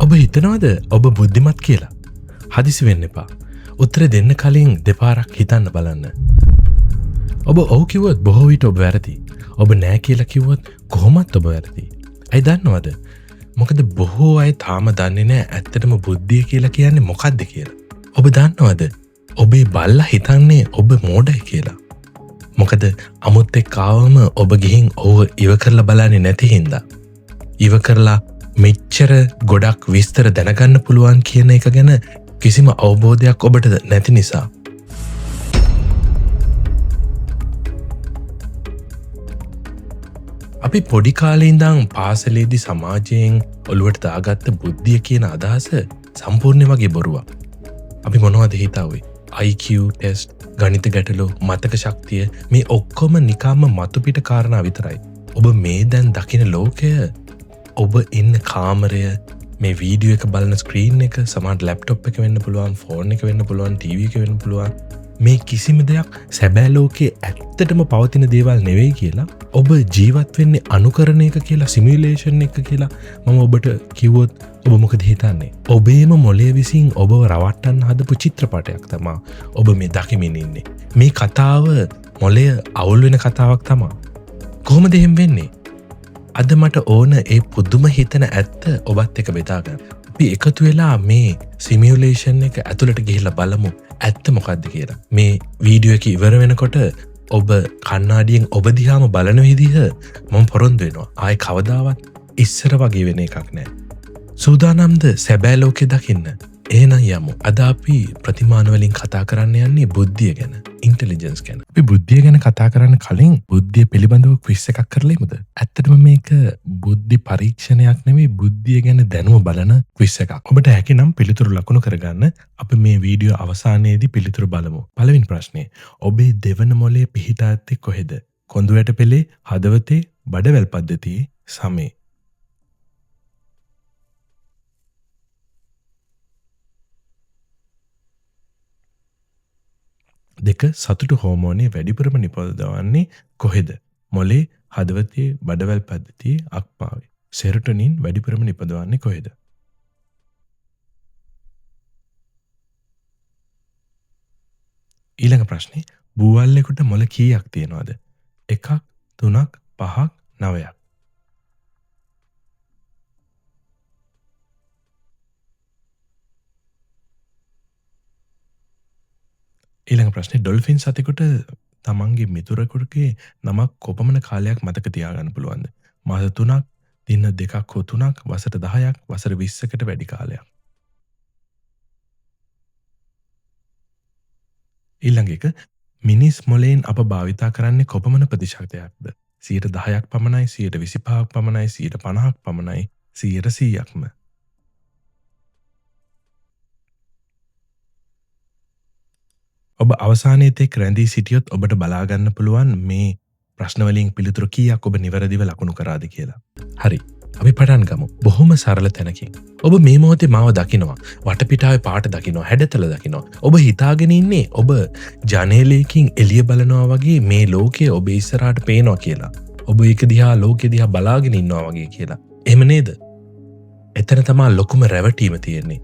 ඔබ හිතනවද ඔබ බුද්ධිමත් කියලා? හදිසි වෙන්න එපා. උත්තර දෙන්න කලින් දෙපාරක් හිතන්න බලන්න. ඔබ ඔව් කිව්වොත් බොහෝ විට ඔබ වැරදි. ඔබ නෑ කියලා කිව්වොත් කොහොමත් ඔබ වැරදි. ඇයි දන්නවද? මොකද බොහෝ අය තාම දන්නේ නෑ ඇත්තටම බුද්ධිය කියලා කියන්නේ මොකක්ද කියලා. ඔබ දන්නවද? ඔබේ බල්ලා හිතන්නේ ඔබ මෝඩයි කියලා. මොකද අමුත් එක්ක ආවම ඔබ ගිහින් ඔව ඉව කරලා බලන්නේ නැති හින්දා. ඉව කරලා මෙච්චර ගොඩක් විස්තර දැනගන්න පුළුවන් කියන එක ගැන කිසිම අවබෝධයක් ඔබට නැති නිසා. අපි පොඩි කාලේ ඉඳන් පාසලේදී සමාජයෙන් ඔළුවට දාගත්ත බුද්ධිය කියන අදහස සම්පූර්ණ වගේ බොරුවක්. අපි මොනවද හිතාවේ? IQ ටෙස්ට්, ගණිත ගැටලු, මතක ශක්තිය මේ ඔක්කොම නිකම්ම මතු පිට කාරණා විතරයි. ඔබ මේ දැන් දකින ලෝකය, ඔබ ඉන්න කාමරය, මේ වීඩියෝ එක බලන ස්ක්‍රීන් එක, සමහරට ලැප්ටොප් එක වෙන්න පුළුවන්, ෆෝන් එක වෙන්න පුළුවන්, ටීවී එක වෙන්න පුළුවන්. මේ කිසිම දෙයක් සැබෑ ලෝකයේ ඇත්තටම පවතින දේවල් නෙවෙයි කියලා, ඔබ ජීවත් වෙන්නේ අනුකරණයක කියලා, සිමියුලේෂන් එක කියලා මම ඔබට කිව්වොත් ඔබ මොකද හිතන්නේ? ඔබේම මොළය විසින් ඔබව රවට්ටන්න හදපු චිත්‍රපටයක් තමයි ඔබ මේ දකිමින් ඉන්නේ. මේ කතාව මොළය අවුල් වෙන කතාවක් තමයි. කොහොමද එහෙම වෙන්නේ? අද මට ඕන ඒ පුදුම හිතන ඇත්ත ඔබත් එක බෙදාගන්න. අපි එකතු වෙලා මේ සිමියුලේෂන් එක ඇතුළට ගිහිල්ලා බලමු ඇත්ත මොකක්ද කියලා. මේ වීඩියෝ එක ඉවර වෙනකොට ඔබ කණ්ණාඩියෙන් ඔබ දිහාම බලන විදිහ මම පොරොන්දු වෙනවා. ආයේ කවදාවත් ඉස්සර වගේ වෙන එකක් නෑ. සූදානම්ද සැබෑ ලෝකෙ දකින්න? එහෙනම් යමු. අද අපි ප්‍රතිමාන වලින් කතා කරන්න යන්නේ බුද්ධිය ගැන, ඉන්ටෙලිජන්ස් ගැන. අපි බුද්ධිය ගැන කතා කරන්න කලින් බුද්ධිය පිළිබඳව ක්විස් එකක් කරලා ඉමුද? ඇත්තටම මේක බුද්ධි පරීක්ෂණයක් නෙමෙයි, බුද්ධිය ගැන දැනුම බලන ක්විස් එකක්. ඔබට හැකිනම් පිළිතුරු ලකුණු කරගන්න. අපි මේ වීඩියෝ අවසානයේදී පිළිතුරු බලමු. පළවෙනි ප්‍රශ්නේ. ඔබේ දෙවන මොළයේ පිහිටා ඇත්තේ කොහෙද? කොඳු වැට පෙළේ, හදවතේ, බඩවැල් පද්ධතියේ, සමේ? දෙක. සතුටු හෝමෝනේ වැඩිපුරම නිපදවන්නේ කොහෙද? මොලේ, හදවතේ, බඩවැල් පද්ධතියේ, අක්පාවේ. සෙරොටොනින් වැඩිපුරම නිපදවන්නේ කොහෙද? ඊළඟ ප්‍රශ්නේ. බූවල්ලෙකුට මොළ කීයක් තියෙනවද? 1ක්, 3ක්, 5ක්, 9ක්. ඊළඟ ප්‍රශ්නේ. ඩොල්ෆින් සතෙකුට තමන්ගේ මිතුරෙකුගේ නමක් කොපමණ කාලයක් මතක තියාගන්න පුළුවන්ද? මාස 3ක්, දින 2ක් හෝ 3ක්, වසර 10ක්, වසර 20කට වැඩි කාලයක්. ඊළඟ එක. මිනිස් මොළයෙන් අප භාවිතා කරන්නේ කොපමණ ප්‍රතිශතයක්ද? 10%ක් පමණයි, 25%ක් පමණයි, 50%ක් පමණයි, 100%ක්ම. ඔබ අවසානයේ තෙක් රැඳී සිටියොත් ඔබට බලා ගන්න පුළුවන් මේ ප්‍රශ්න වලින් පිළිතුරු කීයක් ඔබ නිවැරදිව ලකුණු කරාද කියලා. හරි. අපි පටන් ගමු. බොහොම සරල තැනකින්. ඔබ මේ මොහොතේ මාව දකිනවා. වටපිටාවේ පාට දකිනවා, හැඩතල දකිනවා. ඔබ හිතාගෙන ඉන්නේ ඔබ ජනේලයකින් එළිය බලනවා වගේ මේ ලෝකය ඔබ ඉස්සරහට පේනවා කියලා. ඔබ ඒක දිහා ලෝකෙ දිහා බලාගෙන ඉන්නවා වගේ කියලා. එහෙම නේද? එතන තමයි ලොකුම රැවටීම තියෙන්නේ.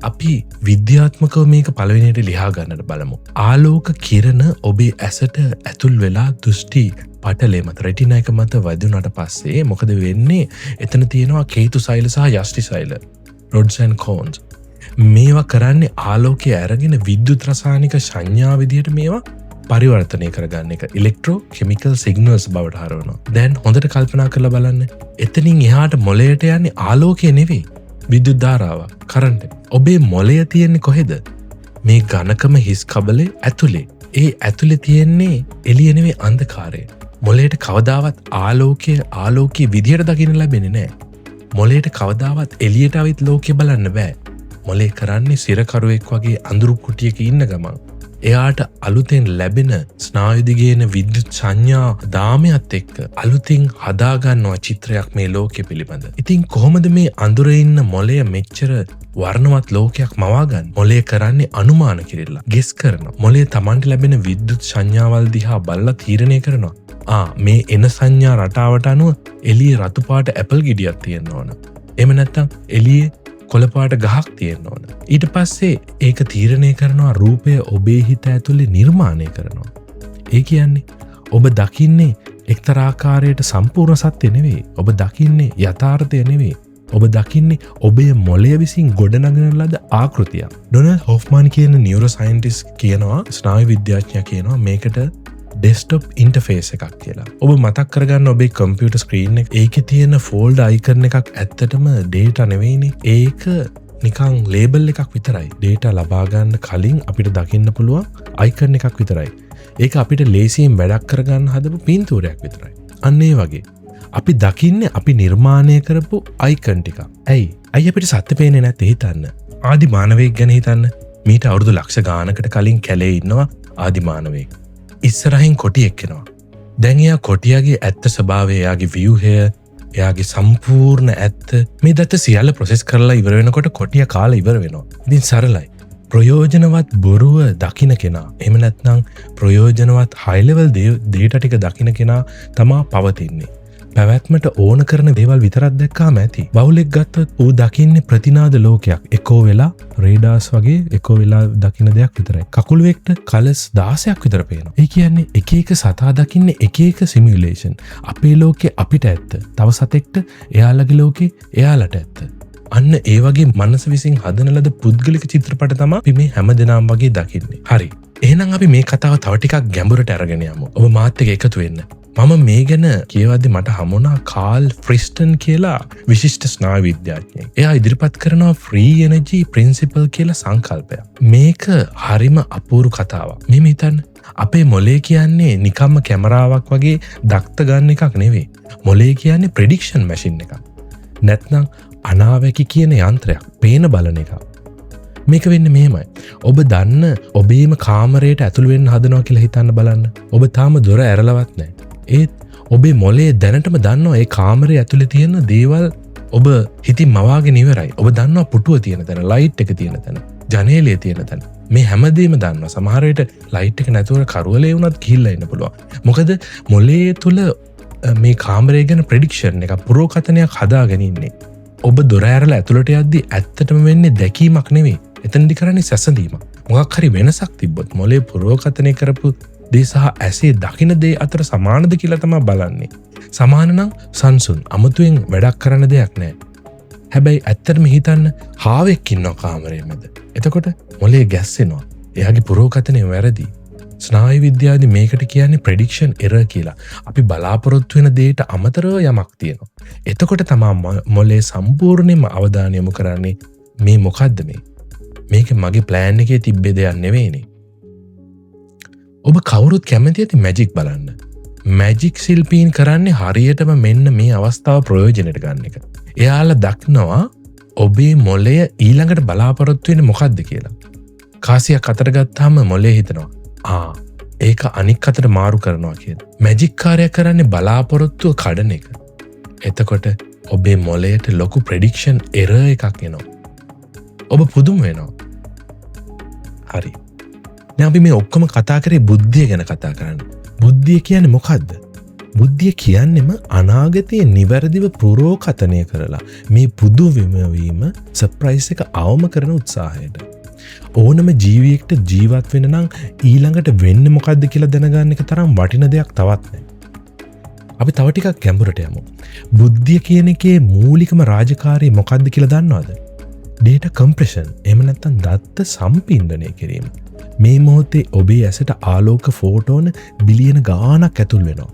අපි විද්‍යාත්මකව මේක පළවෙනියට ලියා ගන්නට බලමු. ආලෝක කිරණ ඔබේ ඇසට ඇතුල් වෙලා දෘෂ්ටි පටලේ මත, රෙටිනා එක මත වැදුනට පස්සේ මොකද වෙන්නේ? එතන තියෙනවා කේතු සෛල සහ යෂ්ටි සෛල, රොඩ්ස් ඇන්ඩ් කෝන්ස්. මේවා කරන්නේ ආලෝකය අරගෙන විද්‍යුත් රසායනික සංඥා විදියට මේවා පරිවර්තනය කරගන්න එක. ඉලෙක්ට්‍රෝ කෙමිකල් සිග්නල්ස් බවට හරවනවා. දැන් හොඳට කල්පනා කරලා බලන්න. එතනින් එහාට මොළයට යන්නේ ආලෝකය නෙවෙයි, විද්‍යුත් ධාරාවක්, කරන්ට්. ඔබේ මොළය තියෙන්නේ කොහෙද? මේ ඝනකම හිස් කබලේ ඇතුලේ. ඒ ඇතුලේ තියෙන්නේ එළිය නෙවෙයි, අන්ධකාරය. මොළයට කවදාවත් ආලෝකයේ විදියට දකින්න ලැබෙන්නේ නැහැ. මොළයට කවදාවත් එළියට ආවිත් ලෝකය බලන්න බෑ. මොළේ කරන්නේ සිරකරුවෙක් වගේ අඳුරු කුටියක ඉන්න ගමන් එයාට අලුතෙන් ලැබෙන ස්නායු දිගේන විද්‍යුත් සංඥා දාමයත් එක්ක අලුතින් හදාගන්නවා චිත්‍රයක් මේ ලෝකෙ පිළිබඳ. ඉතින් කොහොමද මේ අඳුරේ ඉන්න මොළය මෙච්චර වර්ණවත් ලෝකයක් මවාගන්නේ? මොළය කරන්නේ අනුමාන කිරලා, ගෙස් කරනවා. මොළය Tamanට ලැබෙන විද්‍යුත් සංඥාවල් දිහා බලලා තීරණය කරනවා. මේ එන සංඥා රටාවට අනුව එළියේ රතු පාට ඇපල් ගෙඩියක් තියෙන්න ඕන. එහෙම නැත්නම් එළියේ කොළපාට ගහක් තියෙන්න ඕන. ඊට පස්සේ ඒක තීරණය කරනවා රූපය ඔබේ හිත ඇතුලේ නිර්මාණය කරනවා. ඒ කියන්නේ ඔබ දකින්නේ එක්තරාකාරයට සම්පූර්ණ සත්‍ය නෙවෙයි. ඔබ දකින්නේ යථාර්ථය නෙවෙයි. ඔබ දකින්නේ ඔබේ මොළය විසින් ගොඩනගන ලද ආකෘතියක්. ඩොනල්ඩ් හොෆ්මන් කියන නියුරෝ සයන්ටිස්ට් කියනවා, ස්නායු විද්‍යාඥයා කියනවා මේකට ඩෙස්ක්ටොප් ඉන්ටර්ෆේස් එකක් කියලා. ඔබ මතක් කරගන්න ඔබේ කම්පියුටර් ස්ක්‍රීන් එක ඒකේ තියෙන ෆෝල්ඩ් අයිකන් එකක් ඇත්තටම ඩේටා නෙවෙයිනේ. ඒක නිකන් ලේබල් එකක් විතරයි. ඩේටා ලබා ගන්න කලින් අපිට දකින්න පුළුවන් අයිකන් එකක් විතරයි. ඒක අපිට ලේසියෙන් වැඩක් කරගන්න හදපු පින්තූරයක් විතරයි. අන්න ඒ වගේ අපි දකින්නේ අපි නිර්මාණය කරපු අයිකන් ටික. ඇයි අපිට සත්‍ය පේන්නේ නැත්තේ? හිතන්න. ආදි මානවයෙක් ගැන හිතන්න. මීට අවුරුදු ලක්ෂ ගානකට කලින් කැලේ ඉන්නවා ආදි මානවයෙක්. ඉස්සරහින් කොටියෙක් එනවා. දැන් එයා කොටියාගේ ඇත්ත ස්වභාවය, එයාගේ ව්‍යුහය, එයාගේ සම්පූර්ණ ඇත්ත මේ දත්ත සියල්ල ප්‍රොසෙස් කරලා ඉවර වෙනකොට කොටිය කාලා ඉවර වෙනවා. ඉතින් සරලයි. ප්‍රයෝජනවත් බොරුව දකින්න කෙනා, එහෙම නැත්නම් ප්‍රයෝජනවත් හයි ලෙවල් data ටික දකින්න කෙනා තමා පවතින්නේ. පැවැත්මට ඕන කරන දේවල් විතරක් දැක්කාම ඇති. බවුලෙක් ගත්තොත් ඌ දකින්නේ ප්‍රතිනාද ලෝකයක්. එකෝ වෙලා රේඩාස් වගේ එකෝ වෙලා දකින්න දෙයක් විතරයි. කකුළුවෙක්ට කලස් 16ක් විතර පේනවා. ඒ කියන්නේ එක එක සතා දකින්නේ එක එක සිමියුලේෂන්. අපේ ලෝකේ අපිට ඇත්ත. තව සතෙක්ට එයාලගේ ලෝකේ එයාලට ඇත්ත. අන්න ඒ වගේ මනස විසින් හදන ලද පුද්ගලික චිත්‍රපට තමයි අපි මේ හැමදෙනාම වගේ දකින්නේ. හරි. එහෙනම් අපි මේ කතාව තව ටිකක් ගැඹුරට අරගෙන යමු. ඔබ මාත් එක්ක එකතු වෙන්න. මම මේ ගැන කියවද්දි මට හමුණා කාල් ෆ්‍රිස්ටන් කියලා විශිෂ්ට ස්නායු විද්‍යාඥයෙක්. එයා ඉදිරිපත් කරනවා ෆ්‍රී එනර්ජි ප්‍රින්සිපල් කියලා සංකල්පයක්. මේක හරිම අපූර්ව කතාවක්. මෙහෙම හිතන්න. අපේ මොලේ කියන්නේ නිකම්ම කැමරාවක් වගේ දක්ත ගන්න එකක් නෙවෙයි. මොලේ කියන්නේ ප්‍රෙඩික්ෂන් මැෂින් එකක්. නැත්නම් අනාවැකි කියන යන්ත්‍රයක්. පේන බලන එකක්. මේක වෙන්නේ මෙහෙමයි. ඔබ දන්න ඔබේම කාමරයට ඇතුළු වෙන්න හදනවා කියලා හිතන්න බලන්න. ඔබ තාම දොර ඇරලවත් නැහැ. ඒත් ඔබේ මොලේ දැනටම දන්නවා ඒ කාමරේ ඇතුලේ තියෙන දේවල් ඔබ හිතින් මවාගෙන ඉවරයි. ඔබ දන්නවා පුටුව තියෙන තැන, ලයිට් එක තියෙන තැන, ජනේලය තියෙන තැන. මේ හැමදේම දන්නවා. සමහර විට ලයිට් එක නැතුව කරවලේ වුණත් ගිහිල්ලා ඉන්න පුළුවන්. මොකද මොලේ තුල මේ කාමරේ ගැන ප්‍රෙඩික්ෂන් එක පුරෝකථනයක් හදාගෙන ඉන්නේ. ඔබ දොර ඇරලා ඇතුළට යද්දි ඇත්තටම වෙන්නේ දැකීමක් නෙවෙයි. එතනදි කරන්නේ සැසඳීමක්. මොකක් හරි වෙනසක් තිබ්බොත් මොලේ පුරෝකථනය කරපු දේ සහ ඇසේ දකින දේ අතර සමානද කියලා තමයි බලන්නේ. සමාන නම් සංසුන් අමුතුවෙන් වැඩක් කරන්න දෙයක් නැහැ. හැබැයි ඇත්තටම හිතන්න හාවෙක් ඉන්නවා කාමරේ මැද. එතකොට මොලේ ගැස්සෙනවා. එයාගේ පුරෝකථනය වැරදි. ස්නායු විද්‍යාවේදී මේකට කියන්නේ ප්‍රෙඩික්ෂන් එරර් කියලා. අපි බලාපොරොත්තු වෙන දේට අමතරව යමක් තියෙනවා. එතකොට තමයි මොලේ සම්පූර්ණයෙන්ම අවධානය යොමු කරන්නේ මේ මොකද්ද මේ? මේක මගේ ප්ලෑන් එකේ තිබ්බේ දෙයක් නෙවෙයිනේ. ඔබ කවුරුත් කැමති ඇති මැජික් බලන්න. මැජික් ශිල්පීන් කරන්නේ හරියටම මෙන්න මේ අවස්ථාව ප්‍රයෝජනයට ගන්න එක. එයාලා දක්නවා ඔබේ මොළය ඊළඟට බලාපොරොත්තු වෙන්නේ මොකද්ද කියලා. කාසියක් අතට ගත්තාම මොළය හිතනවා ඒක අනික් අතට මාරු කරනවා කියලා. මැජික් කාර්යය කරන්නේ බලාපොරොත්තුව කඩන එක. එතකොට ඔබේ මොළයට ලොකු ප්‍රෙඩික්ෂන් එරර් එකක් එනවා. ඔබ පුදුම වෙනවා. හරි. දැන් අපි මේ ඔක්කොම කතා කරේ බුද්ධිය ගැන කතා කරන්නේ. බුද්ධිය කියන්නේ මොකද්ද? බුද්ධිය කියන්නේම අනාගතයේ නිවැරදිව පුරෝකථනය කරලා මේ පුදු වීම සර්ප්‍රයිස් එක අවම කරන උත්සාහයට. ඕනම ජීවියෙක්ට ජීවත් වෙන්න නම් ඊළඟට වෙන්නේ මොකද්ද කියලා දැනගන්න එක තරම් වටින දෙයක් තවත් නැහැ. අපි තව ටිකක් ගැඹුරට යමු. බුද්ධිය කියන එකේ මූලිකම රාජකාරිය මොකද්ද කියලා දන්නවද? data compression. එහෙම නැත්නම් දත්ත සම්පින්ඩනය කිරීම. මේ මොහොතේ ඔබේ ඇසට ආලෝක ෆෝටෝන බිලියන ගාණක් ඇතුල් වෙනවා.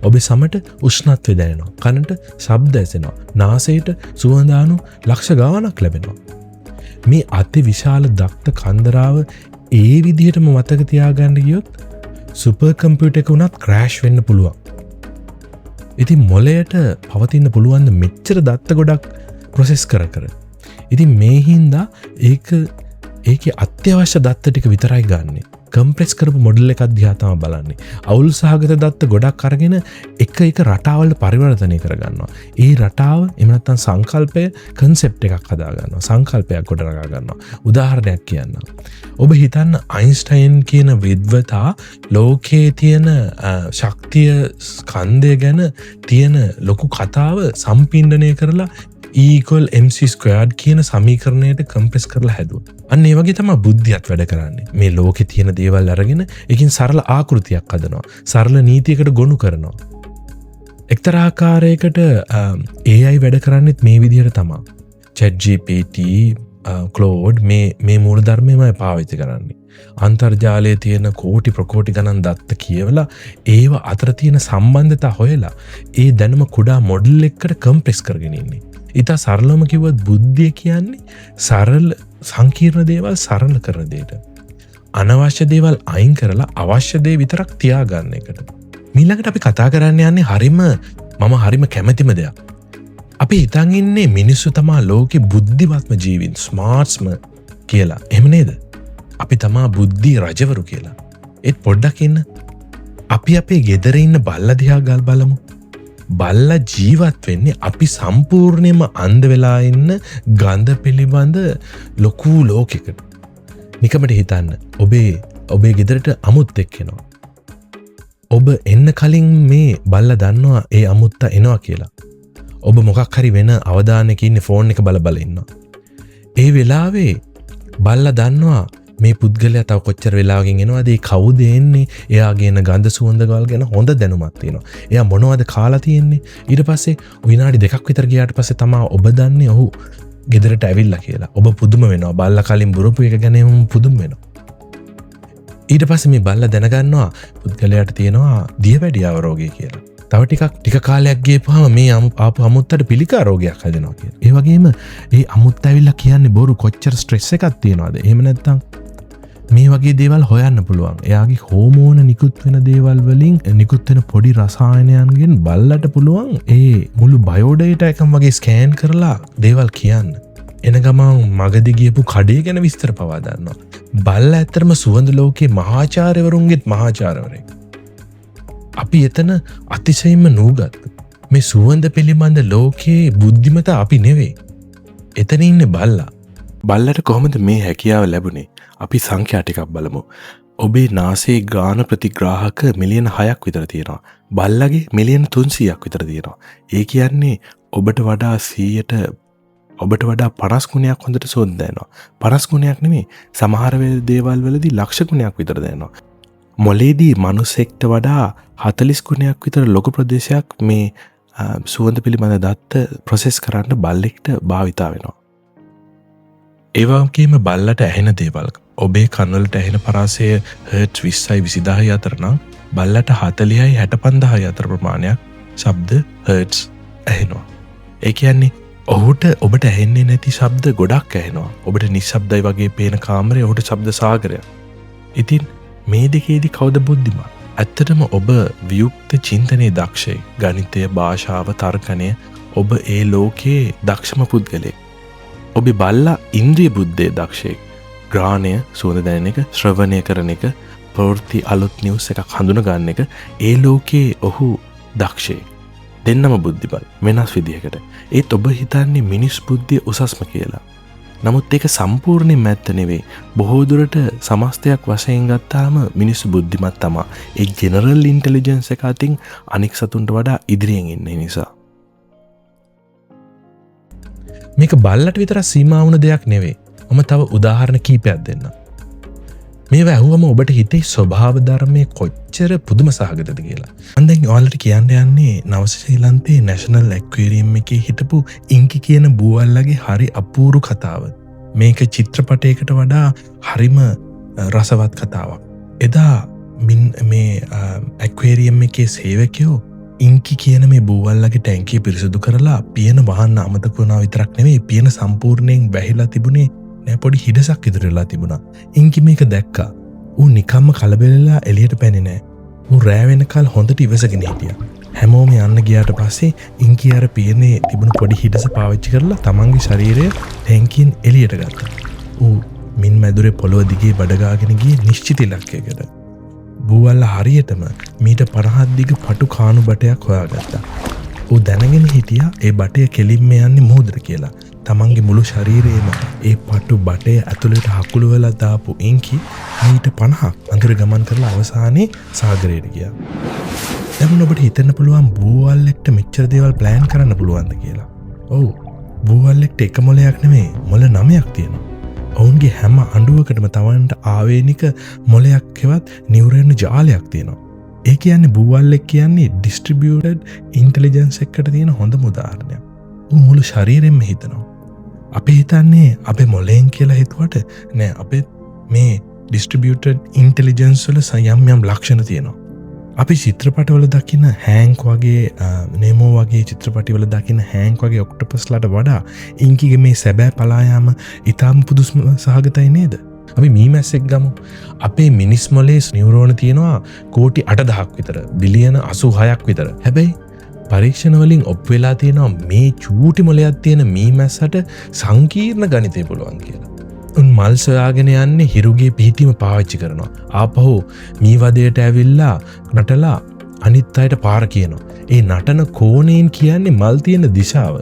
ඔබේ සමට උෂ්ණත්වය දැනෙනවා. කනට ශබ්ද ඇසෙනවා. නාසයට සුවඳ අණු ලක්ෂ ගාණක් ලැබෙනවා. මේ අති විශාල දක්ත කන්දරාව ඒ විදිහටම මතක තියාගන්න ගියොත් සුපර් කම්පියුටර් එක උනත් ක්‍රෑෂ් වෙන්න පුළුවන්. ඉතින් මොළයට පවතින්න පුළුවන් මෙච්චර දත්ත ගොඩක් ප්‍රොසෙස් කර. ඉතින් මේ හින්දා ඒකේ අත්‍යවශ්‍ය දත්ත ටික විතරයි ගන්නෙ. කම්ප්‍රෙස් කරපු මොඩල් එකක් දිහා තමයි බලන්නේ. අවුල් සහගත දත්ත ගොඩක් අරගෙන එක රටාවල් පරිවර්තනය කරගන්නවා. ඒ රටාව එහෙම නැත්නම් සංකල්පය concept එකක් හදා ගන්නවා. සංකල්පයක් ගොඩනගා ගන්නවා. උදාහරණයක් කියන්න. ඔබ හිතන්න අයින්ස්ටයින් කියන විද්වතා ලෝකයේ තියෙන ශක්තිය ස්කන්ධය ගැන තියෙන ලොකු කතාව සම්පින්ඩනය කරලා E=mc² කියන සමීකරණයට කම්ප්‍රෙස් කරලා හැදුවා. අන්න ඒ වගේ තමයි බුද්ධියත් වැඩ කරන්නේ. මේ ලෝකේ තියෙන දේවල් අරගෙන ඒකින් සරල ආකෘතියක් හදනවා. සරල නීතියකට ගොනු කරනවා. එක්තරා ආකාරයකට AI වැඩ කරන්නේත් මේ විදිහට තමයි. ChatGPT, Claude මේ මූලධර්මයමයි පාවිච්චි කරන්නේ. අන්තර්ජාලයේ තියෙන කෝටි ප්‍රකෝටි ගණන් දත්ත කියවලා ඒව අතර තියෙන සම්බන්ධතා හොයලා ඒ දැනුම කුඩා මොඩල් එකකට කම්ප්‍රෙස් කරගෙන ඉන්නේ. ඊට සරලවම කිව්වොත් බුද්ධිය කියන්නේ සරල සංකීර්ණ දේවල් සරල කරන දෙයට. අනවශ්‍ය දේවල් අයින් කරලා අවශ්‍ය දේ විතරක් තියාගන්න එකට. ඊළඟට අපි කතා කරන්න යන්නේ හරිම කැමැතිම දෙයක්. අපි හිතන් ඉන්නේ මිනිස්සු තමා ලෝකේ බුද්ධිමත්ම ජීවීන්, ස්මාර්ට්ස්ම කියලා. එහෙම නේද? අපි තමා බුද්ධි රජවරු කියලා. ඒත් පොඩ්ඩක් ඉන්න. අපි අපේ ගෙදර ඉන්න බල්ලා දිහා ගල් බලමු. බල්ලා ජීවත් වෙන්නේ අපි සම්පූර්ණයෙන්ම අන්ධ වෙලා ඉන්න ගඳ පිළිබඳ ලොකු ලෝකයකට. නිකමට හිතන්න. ඔබේ ගෙදරට අමුත් එක්කෙනවා. ඔබ එන්න කලින් මේ බල්ලා දන්නවා ඒ අමුත්තා එනවා කියලා. ඔබ මොකක් හරි වෙන අවධානයක ඉන්නේ ෆෝන් එක බල ඉන්නවා. ඒ වෙලාවේ බල්ලා දන්නවා මේ පුද්ගලයා තව කොච්චර වෙලාවකින් එනවාද, ඒ කවුද එන්නේ, එයාගේ එන ගඳ සුවඳ ගල් ගැන හොඳ දැනුමක් තියෙනවා. එයා මොනවද කාලා තියෙන්නේ. ඊට පස්සේ විනාඩි 2ක් විතර ගියාට පස්සේ තමයි ඔබ දන්නේ ඔහු ගෙදරට ඇවිල්ලා කියලා. ඔබ පුදුම වෙනවා. බල්ලා කලින් බුරපු එක ගැන පුදුම වෙනවා. ඊට පස්සේ මේ බල්ලා දැනගන්නවා පුද්ගලයාට තියෙනවා දියවැඩියාව රෝගය කියලා. තව ටික කාලයක් ගියපුවාම මේ ආපු අමුත්තට පිළිකා රෝගයක් හැදෙනවා කියලා. ඒ වගේම ඒ අමුත්ත ඇවිල්ලා කියන්නේ බොරු කොච්චර ස්ට්‍රෙස් එකක් තියනවාද. එහෙම නැත්නම් මේ වගේ දේවල් හොයන්න පුළුවන්. එයාගේ හෝමෝන නිකුත් වෙන දේවල් වලින් නිකුත් වෙන පොඩි රසායනයන්ගෙන් බල්ලට පුළුවන් ඒ මුළු බයෝඩේටා එකම වගේ ස්කෑන් කරලා දේවල් කියන්න. එන ගමන් මගදී ගියපු කඩේ ගැන විස්තර පවා දන්නවා. බල්ලා ඇත්තටම සුවඳ ලෝකේ මහාචාර්යවරුන්ගේත් මහාචාර්යවරයෙක්. අපි එතන අතිශයින්ම නූගත්. මේ සුවඳ පිළිබඳ ලෝකයේ බුද්ධිමත අපි නෙවෙයි. එතන ඉන්නේ බල්ලා. බල්ලට කොහොමද මේ හැකියාව ලැබුණේ? අපි සංඛ්‍යා ටිකක් බලමු. ඔබේ නාසයේ ගාන ප්‍රතිග්‍රාහක මිලියන 6ක් විතර තියෙනවා. බල්ලගේ මිලියන 300ක් විතර තියෙනවා. ඒ කියන්නේ ඔබට වඩා 50 ගුණයක් හොඳට සුවඳ දැනෙනවා. 50 ගුණයක් නෙමෙයි. සමහර දේවල් වලදී ලක්ෂ ගුණයක් විතර දැනෙනවා. මොලේදී මනුස්සෙක්ට වඩා 40 ගුණයක් විතර ලොකු ප්‍රදේශයක් මේ සුවඳ පිළිබඳ දත්ත ප්‍රොසෙස් කරන්න බල්ලෙක්ට භාවිතා වෙනවා. ඒ වගේම බල්ලට ඇහෙන දේවල් ඔබේ කන්වලට ඇහෙන පරාසය හර්ට්ස් 20යි 20000 අතර නම් බල්ලට 40යි 65000 අතර ප්‍රමාණයක් ශබ්ද හර්ට්ස් ඇහෙනවා. ඒ කියන්නේ ඔබට ඇහෙන්නේ නැති ශබ්ද ගොඩක් ඇහෙනවා. ඔබට නිශ්ශබ්දයි වගේ පේන කාමරේ ඔහුට ශබ්ද සාගරයක්. ඉතින් මේ දෙකේදී කවුද බුද්ධිමත්? ඇත්තටම ඔබ වියුක්ත චින්තනයේ දක්ෂයෙක්. ගණිතය, භාෂාව, තර්කණය ඔබ ඒ ලෝකයේ දක්ෂම පුද්ගලයෙක්. ඔබේ බල්ලා ඉන්ද්‍රිය බුද්ධියේ දක්ෂයෙක්. ග්‍රහණය, සුවඳ දැනෙන එක, ශ්‍රවණය කරන එක, ප්‍රවෘත්ති අලුත් නිවුස් එකක් හඳුන ගන්න එක ඒ ලෝකයේ ඔහු දක්ෂයෙක්. දෙන්නම බුද්ධිමත් වෙනස් විදිහකට. ඒත් ඔබ හිතන්නේ මිනිස් බුද්ධිය උසස්ම කියලා. නමුත් ඒක සම්පූර්ණයෙන්ම ඇත්ත නෙවෙයි. බොහෝ දුරට සමස්තයක් වශයෙන් ගත්තාම මිනිස්සු බුද්ධිමත් තමයි. ඒ ජෙනරල් ඉන්ටෙලිජන්ස් එක අතින් අනික් සතුන්ට වඩා ඉදිරියෙන් ඉන්න නිසා. මේක බල්ලට විතර සීමා වුණ දෙයක් නෙවෙයි. මම තව උදාහරණ කීපයක් දෙන්නම්. මේවා ඇහුවම ඔබට හිතේ ස්වභාව ධර්මයේ කොච්චර පුදුම සහගතද කියලා. මම දැන් ඔයාලට කියන්න යන්නේ නව ශ්‍රීලන්තේ නැෂනල් ඇක්වේරියම් එකේ හිටපු ඉන්කි කියන බූවල්ලාගේ හරි අපූර්ව කතාව. මේක චිත්‍රපටයකට වඩා හරිම රසවත් කතාවක්. එදා මේ ඇක්වේරියම් එකේ සේවකයෝ ඉන්කි කියන මේ බූවල්ලාගේ ටැංකිය පිරිසිදු කරලා පියන වහන්න අමතක වුණා විතරක් නෙවෙයි, පියන සම්පූර්ණයෙන් වැහිලා තිබුණේ නෑ. පොඩි හිඩසක් ඉදිරියලා තිබුණා. ඉන්කි මේක දැක්කා. ඌ නිකම්ම කලබලලා එළියට පැනේ නෑ. ඌ රෑ වෙනකල් හොඳට ඉවසගෙන හිටියා. හැමෝම යන්න ගියාට පස්සේ ඉන්කි අර පියනේ තිබුණු පොඩි හිඩස පාවිච්චි කරලා තමන්ගේ ශරීරය ටැංකියෙන් එළියට ගත්තා. ඌ මින් මැදුරේ පොළොව දිගේ බඩගාගෙන ගියේ නිශ්චිත ඉලක්කයකට. බූවල්ලා හරියටම මීට 50ක් දිග පටු කාණු බටයක් හොයාගත්තා. ඌ දැනගෙන හිටියා ඒ බටය කෙලින්ම යන්නේ මුහුදට කියලා. තමන්ගේ මුළු ශරීරයේම ඒ පටු බටය ඇතුළට හකුළු වෙලා දාපු ඉන්කි මීට 50ක් අඳුර ගමන් කරලා අවසානයේ සාගරයට ගියා. දැන් ඔබට හිතන්න පුළුවන් බූවල්ලෙක්ට මෙච්චර දේවල් ප්ලෑන් කරන්න පුළුවන්ද කියලා. ඔව්. බූවල්ලෙක්ට එක මොලයක් නෙමේ මොල 9ක් තියෙනවා. ඔවුන්ගේ හැම අඬුවකටම තවන්ට ආවේනික මොලයක් හෙවත් නිවරණ ජාලයක් තියෙනවා. ඒ කියන්නේ බූවල්ලෙක් කියන්නේ ඩිස්ට්‍රිබියුටඩ් ඉන්ටෙලිජන්ස් එකකට තියෙන හොඳම උදාහරණයක්. ඌ මුළු ශරීරෙම හිතනවා. අපි හිතන්නේ අපේ මොලෙන් කියලා හිතුවට නෑ අපේ මේ ඩිස්ට්‍රිබියුටඩ් ඉන්ටෙලිජන්ස් වල යම් යම් ලක්ෂණ තියෙනවා. අපි චිත්‍රපටවල දකින හෑන්ක් වගේ නේමෝ වගේ චිත්‍රපටිවල දකින හෑන්ක් වගේ ඔක්ටොපස්ලට වඩා ඉංකිගේ මේ සැබෑ පලායාම ඉතාම පුදුස්ම සහගතයි නේද? අපි මීමැස්සෙක් ගමු. අපේ මිනිස් මොලේ නියුරෝන තියෙනවා කෝටි 8,000ක් විතර, බිලියන 86ක් විතර. හැබැයි පරීක්ෂණ වලින් ඔප් වෙලා තියෙනවා මේ චූටි මොලයක් තියෙන මීමැස්සට සංකීර්ණ ගණිතය පුළුවන් කියලා. උන් මල් සොයාගෙන යන්නේ හිරුගේ පිහිටීම පාවිච්චි කරනවා. ආපහු මී වදයට ඇවිල්ලා නටලා අනිත් අයට පාර කියනවා. ඒ නටන කෝණයෙන් කියන්නේ මල් තියෙන දිශාව.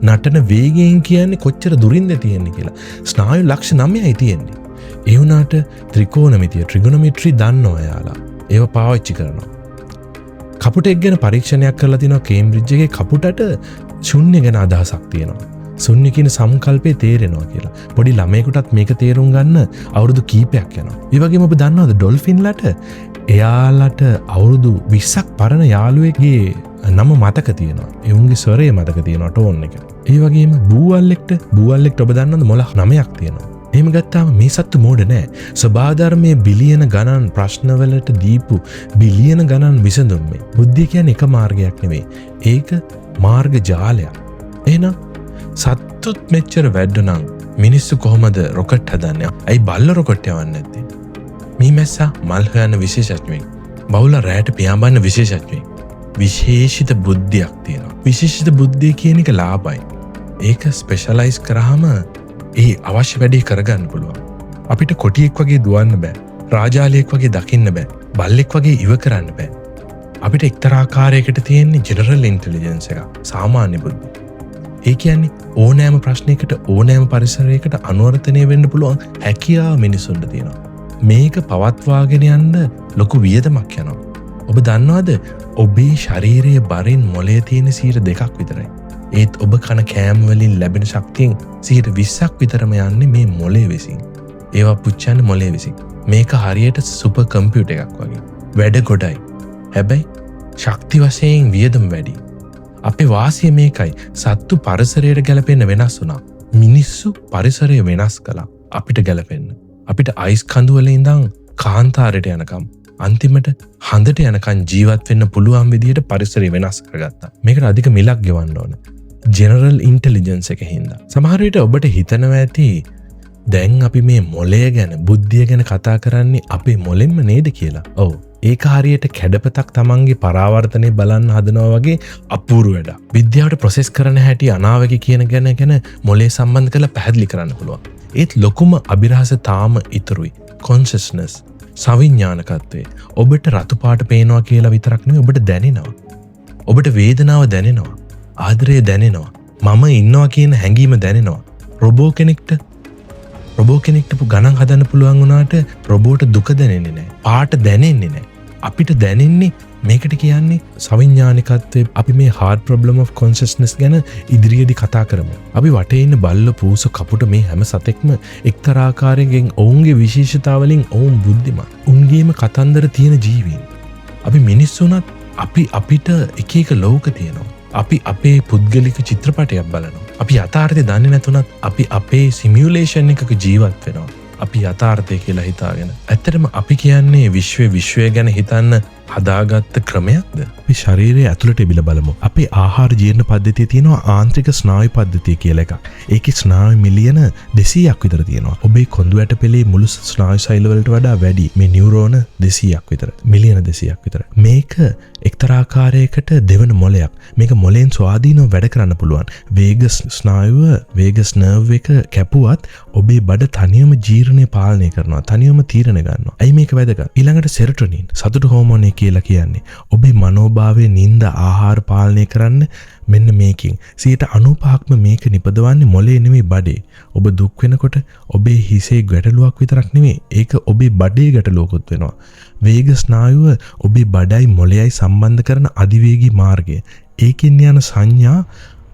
නටන වේගයෙන් කියන්නේ කොච්චර දුරින්ද තියෙන්නේ කියලා. ස්නායු ලක්ෂ 9යි තියෙන්නේ. ඒ වුණාට ත්‍රිකෝණමිතිය ට්‍රිගොනොමෙට්‍රි දන්නවා එයාලා. ඒව පාවිච්චි කරනවා. කපුටෙක් ගැන පරීක්ෂණයක් කරලා තිනවා කේම්බ්‍රිජ් එකේ කපුටට ශුන්‍ය ගැන අදහසක් තියෙනවා. ශුන්‍ය කියන සම්කල්පේ තේරෙනවා කියලා. පොඩි ළමයෙකුටත් මේක තේරුම් ගන්න අවුරුදු කීපයක් යනවා. ඒ වගේම ඔබ දන්නවද ඩොල්ෆින්ලට එයාලට අවුරුදු 20ක් පරණ යාළුවෙක්ගේ නම මතක තියෙනවා. ඒ උන්ගේ ස්වරය මතක තියෙනවා ටෝන් එක. ඒ වගේම බූවල්ලෙක්ට ඔබ දන්නවද මොල 9ක් තියෙනවා. එහෙම ගත්තාම මේ සත්තු මෝඩ නෑ. ස්වභාවධර්මයේ බිලියන ගණන් ප්‍රශ්නවලට දීපු බිලියන ගණන් විසඳුම් මේ. බුද්ධිය කියන්නේ එක මාර්ගයක් නෙවෙයි. ඒක මාර්ග ජාලයක්. එහෙනම් සත්තුත් මෙච්චර වැඩ්ඩනම් මිනිස්සු කොහොමද රොකට් හදන්නේ? ඇයි බල්ල රොකට් යවන්නේ නැත්තේ? මීමැස්සා මල් හොයන විශේෂඥයෙක්. බවුලා රැයට පියාඹන්න විශේෂඥයෙක්. විශේෂිත බුද්ධියක් තියෙනවා. විශේෂිත බුද්ධිය කියන එක ලාභයි. ඒක ස්පෙෂලයිස් කරාම ඒ අවශ්‍ය වැඩේ කරගන්න පුළුවන්. අපිට කොටියෙක් වගේ දුවන්න බෑ. රාජාලියෙක් වගේ දකින්න බෑ. බල්ලෙක් වගේ ඉව කරන්න බෑ. අපිට එක්තරා ආකාරයකට තියෙන්නේ ජෙනරල් ඉන්ටෙලිජන්ස් එක. සාමාන්‍ය බුද්ධිය. ඒ කියන්නේ ඕනෑම ප්‍රශ්නයකට ඕනෑම පරිසරයකට අනුවර්තනය වෙන්න පුළුවන් හැකියාව මිනිසුන්ට තියෙනවා. මේක පවත්වාගෙන යන්න ලොකු වියදමක් යනවා. ඔබ දන්නවද ඔබේ ශරීරයේ බරින් මොලේ තියෙන 2% විතරයි. ඒත් ඔබ කන කෑම වලින් ලැබෙන ශක්තියෙන් 20% විතරම යන්නේ මේ මොලේ විසින්. ඒවා පුච්චන්නේ මොලේ විසින්. මේක හරියට සුපර් කම්පියුටර් එකක් වගේ. වැඩ ගොඩයි. හැබැයි ශක්ති වශයෙන් වියදම වැඩි. අපේ වාසිය මේකයි. සත්තු පරිසරයට ගැලපෙන්න වෙනස් වුණා. මිනිස්සු පරිසරය වෙනස් කළා අපිට ගැලපෙන්න. අපිට අයිස් කඳු වල ඉඳන් කාන්තාරයට යනකම් අන්තිමට හඳට යනකම් ජීවත් වෙන්න පුළුවන් විදිහට පරිසරය වෙනස් කරගත්තා. මේකට අධික මිලක් ගෙවන්න ඕන. ජෙනරල් ඉන්ටෙලිජන්ස් එක හින්දා. සමහර විට ඔබට හිතනවා ඇති දැන් අපි මේ මොලය ගැන බුද්ධිය ගැන කතා කරන්නේ අපේ මොලෙන්ම නේද කියලා. ඔව්. ඒක හරියට කැඩපතක් තමන්ගේ පරාවර්තනය බලන්න හදනවා වගේ අපූර්ව වැඩක්. විද්‍යාවට ප්‍රොසෙස් කරන හැටි අනාවැකි කියන ගැන මොලේ සම්බන්ධ කරලා පැහැදිලි කරන්න පුළුවන්. ඒත් ලොකුම අභිරහස තාම ඉතුරුයි. කොන්ෂස්නස්, සවිඥානිකත්වය. ඔබට රතු පාට පේනවා කියලා විතරක් නෙවෙයි ඔබට දැනෙනවා. ඔබට වේදනාව දැනෙනවා. ආදරය දැනෙනවා. මම ඉන්නවා කියන හැඟීම දැනෙනවා. රොබෝ කෙනෙක්ට ගණන් හදන්න පුළුවන් වුණාට රොබෝට දුක දැනෙන්නේ නැහැ. පාට දැනෙන්නේ නැහැ. අපිට දැනෙන්නේ මේකට කියන්නේ සවිඥානිකත්වයේ. අපි මේ hard problem of consciousness ගැන ඉදිරියේදී කතා කරමු. අපි වටේ ඉන්න බල්ල පූස කපුට මේ හැම සතෙක්ම එක්තරා ආකාරයකින් ඔවුන්ගේ විශේෂතාවලින් ඔවුන් බුද්ධිමත්. උන්ගේම කතන්දර තියෙන ජීවීන්. අපි මිනිස්සුනත් අපිට එක එක ලෝක තියෙනවා. අපි අපේ පුද්ගලික චිත්‍රපටයක් බලනවා. අපි යථාර්ථය දන්නේ නැතුණත් අපි අපේ සිමියුලේෂන් එකක ජීවත් වෙනවා. අපි යථාර්ථය කියලා හිතාගෙන. ඇත්තටම අපි කියන්නේ විශ්වය ගැන හිතන්න හදාගත්ත ක්‍රමයක්ද? අපි ශරීරයේ ඇතුළට එබිල බලමු. අපේ ආහාර ජීර්ණ පද්ධතියේ තියෙනවා ආන්ත්‍රික ස්නායු පද්ධතිය කියලා එකක්. ඒකේ ස්නායු මිලියන 200ක් විතර තියෙනවා. ඔබේ කොඳු ඇටපෙළේ මුළු ස්නායු සෛල වලට වඩා වැඩි. මේ නියුරෝන 200ක් විතර. මිලියන 200ක් විතර. මේක එක්තරා ආකාරයකට දෙවන මොලයක්. මේක මොලෙන් ස්වාධීනව වැඩ කරන්න පුළුවන්. වේගස් ස්නායුව, වේගස් නර්ව් එක කැපුවත් ඔබේ බඩ තනියම ජීර්ණය පාලනය කරනවා. තනියම තීරණ ගන්නවා. ඇයි මේක වැදගත්? ඊළඟට සෙරොටොනින්, සතුට හෝමෝනය කියලා කියන්නේ ඔබේ මනෝභාවයේ නින්ද ආහාර පාලනය කරන්න මෙන්න මේකෙන් 95%ක්ම මේක නිපදවන්නේ මොලේ නෙමෙයි බඩේ. ඔබ දුක් වෙනකොට ඔබේ හිසේ ගැටලුවක් විතරක් නෙමෙයි ඒක ඔබේ බඩේ ගැටලුවකුත් වෙනවා. වේග ස්නායුව ඔබේ බඩයි මොලේයි සම්බන්ධ කරන අධිවේගී මාර්ගය. ඒකෙන් යන සංඥා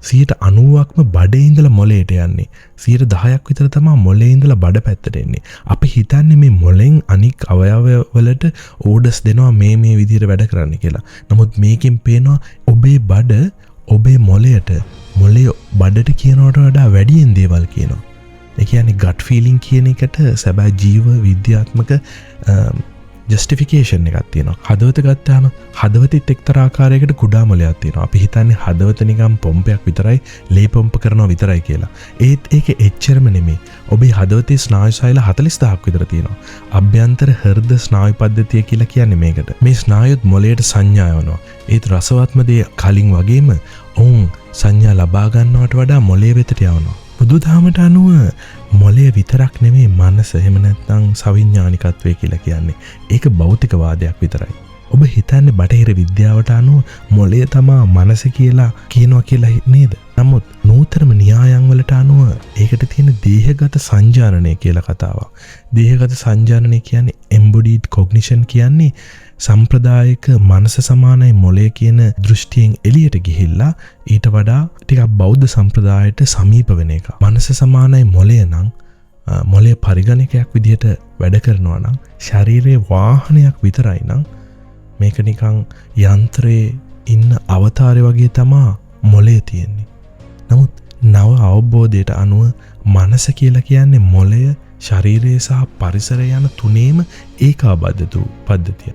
90%ක්ම බඩේ ඉඳලා මොළයට යන්නේ. 10% විතර තමයි මොළේ ඉඳලා බඩ පැත්තට එන්නේ. අපි හිතන්නේ මේ මොළෙන් අනික් අවයව වලට ඕඩර්ස් දෙනවා මේ විදිහට වැඩ කරන්න කියලා. නමුත් මේකෙන් පේනවා ඔබේ බඩ ඔබේ මොළයට මොළේ බඩට කියනවට වඩා වැඩියෙන් දේවල් කියනවා. ඒ කියන්නේ gut feeling කියන එකට සැබෑ ජීව විද්‍යාත්මක ජස්ටිෆිකේෂන් එකක් තියෙනවා. හදවත ගත්තාම හදවතෙත් එක්තරා ආකාරයකට කුඩා මොළයක් තියෙනවා. අපි හිතන්නේ හදවත නිකන් පොම්පයක් විතරයි, ලේ පොම්ප කරනවා විතරයි කියලා. ඒත් ඒක එච්චරම නෙමෙයි. ඔබේ හදවතේ ස්නායු සෛල 40000ක් විතර තියෙනවා. අභ්‍යන්තර හෘද ස්නායු පද්ධතිය කියලා කියන්නේ මේකට. මේ ස්නායුත් මොළයට සංඥා යවනවා. ඒත් රසවත්ම දේ කලින් වගේම ඔවුන් සංඥා ලබා ගන්නවට වඩා මොළයේ වෙතට යවනවා. බුදුදහමට අනුව මොළය විතරක් නෙමේ මනස එහෙම නැත්නම් සවිඥානිකත්වය කියලා කියන්නේ. ඒක භෞතිකවාදයක් විතරයි. ඔබ හිතන්නේ බටහිර විද්‍යාවට අනුව මොළය තමා මනස කියලා කියනවා කියලා නේද? නමුත් නූතනම න්‍යායන් වලට අනුව ඒකට තියෙන දේහගත සංජානනය කියලා කතාවක්. දේහගත සංජානනය කියන්නේ embodied cognition කියන්නේ සම්ප්‍රදායික මනස සමානයි මොළය කියන දෘෂ්ටියෙන් එළියට ගිහිල්ලා ඊට වඩා ටිකක් බෞද්ධ සම්ප්‍රදායට සමීප වෙන එක. මනස සමානයි මොළය නම් මොළය පරිගණකයක් විදිහට වැඩ කරනවා නම් ශරීරයේ වාහනයක් විතරයි නම් මේක නිකන් යන්ත්‍රයේ ඉන්න අවතාරය වගේ තමා මොළය තියෙන්නේ. නමුත් නව අවබෝධයට අනුව මනස කියලා කියන්නේ මොළය, ශරීරය සහ පරිසරය යන තුනේම ඒකාබද්ධ පද්ධතිය.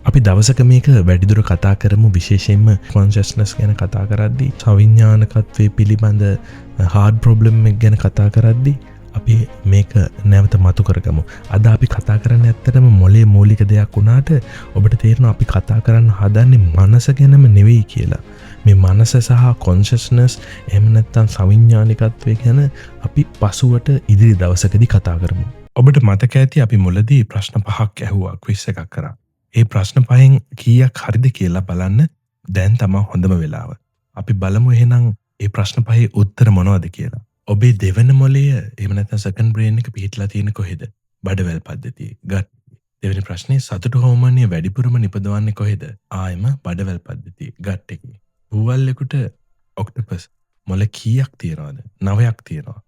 අපි දවසක මේක වැඩිදුර කතා කරමු, විශේෂයෙන්ම කොන්ෂස්නස් ගැන කතා කරද්දී, සවිඥානිකත්වයේ පිළිබඳ හાર્ඩ් ප්‍රොබ්ලම් එක ගැන කතා කරද්දී අපි මේක නැවත මතු කරගමු. අද අපි කතා කරන්නේ ඇත්තටම මොළයේ මූලික දෙයක් වුණාට ඔබට තේරෙනවා අපි කතා කරන්න හදන්නේ මනස ගැනම නෙවෙයි කියලා. මේ මනස සහ කොන්ෂස්නස් එහෙම නැත්නම් සවිඥානිකත්වය ගැන අපි පසුවට ඉදිරි දවසකදී කතා කරමු. ඔබට මතක ඇති අපි මුලදී ප්‍රශ්න 5ක් ඇහුවා, ක්විස් එකක් කරා. ඒ ප්‍රශ්න 5න් කීයක් හරිද කියලා බලන්න දැන් තමයි හොඳම වෙලාව. අපි බලමු එහෙනම් ඒ ප්‍රශ්න 5 උත්තර මොනවද කියලා. ඔබේ දෙවන මොළය එහෙම නැත්නම් සෙකන්ඩ් බ්‍රේන් එක පිහිටලා තියෙන කොහෙද? බඩවැල් පද්ධතියේ. ගට්. දෙවෙනි ප්‍රශ්නේ සතුට හෝමෝනිය වැඩිපුරම නිපදවන්නේ කොහෙද? ආයෙම බඩවැල් පද්ධතියේ. ගට් එකේ. බූවල්ලෙකුට ඔක්ටොපස් මොළ කීයක් තියනවද? 9ක් තියෙනවා.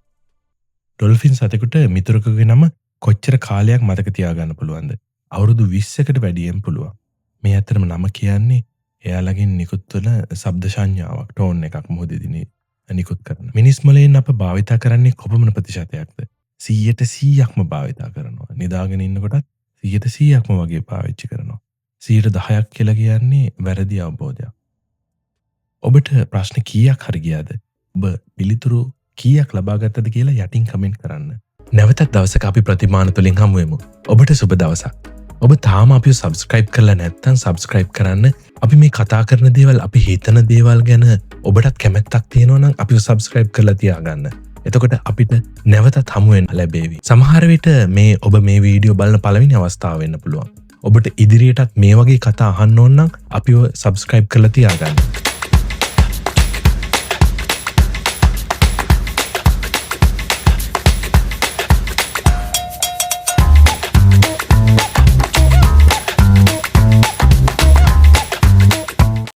ඩොල්ෆින් සතෙකුට මිතුරෙකුගේ නම කොච්චර කාලයක් මතක තියාගන්න පුළුවන්ද? අවුරුදු 20කට වැඩියෙන් පුළුවන්. මේ ඇත්තටම නම කියන්නේ එයාලගෙන් නිකුත් වෙන ශබ්ද සංඥාවක්, ටෝන් එකක් මොහොතේදී නිකුත් කරන. මිනිස් මොළයෙන් අප භාවිතා කරන්නේ කොපමණ ප්‍රතිශතයක්ද? 100%ක්ම භාවිතා කරනවා. නිදාගෙන ඉන්නකොටත් 100%ක්ම වගේ පාවිච්චි කරනවා. 10%ක් කියලා කියන්නේ වැරදි අවබෝධයක්. ඔබට ප්‍රශ්න කීයක් හරි ගියාද? ඔබ පිළිතුරු කීයක් ලබා ගත්තද කියලා යටින් කමෙන්ට් කරන්න. නැවතත් දවසක අපි ප්‍රතිමාන තුලින් හමු වෙමු. ඔබට සුබ දවසක්. ඔබ තාම අපිව සබ්ස්ක්‍රයිබ් කරලා නැත්නම් සබ්ස්ක්‍රයිබ් කරන්න. අපි මේ කතා කරන දේවල්, අපි හිතන දේවල් ගැන ඔබටත් කැමැත්තක් තියෙනවා නම් අපිව සබ්ස්ක්‍රයිබ් කරලා තියාගන්න. එතකොට අපිට නැවතත් හමු වෙන්න ලැබේවි. සමහර විට මේ ඔබ මේ වීඩියෝ බලන පළවෙනි අවස්ථාව වෙන්න පුළුවන්. ඔබට ඉදිරියටත් මේ වගේ කතා අහන්න ඕන නම් අපිව සබ්ස්ක්‍රයිබ් කරලා තියාගන්න.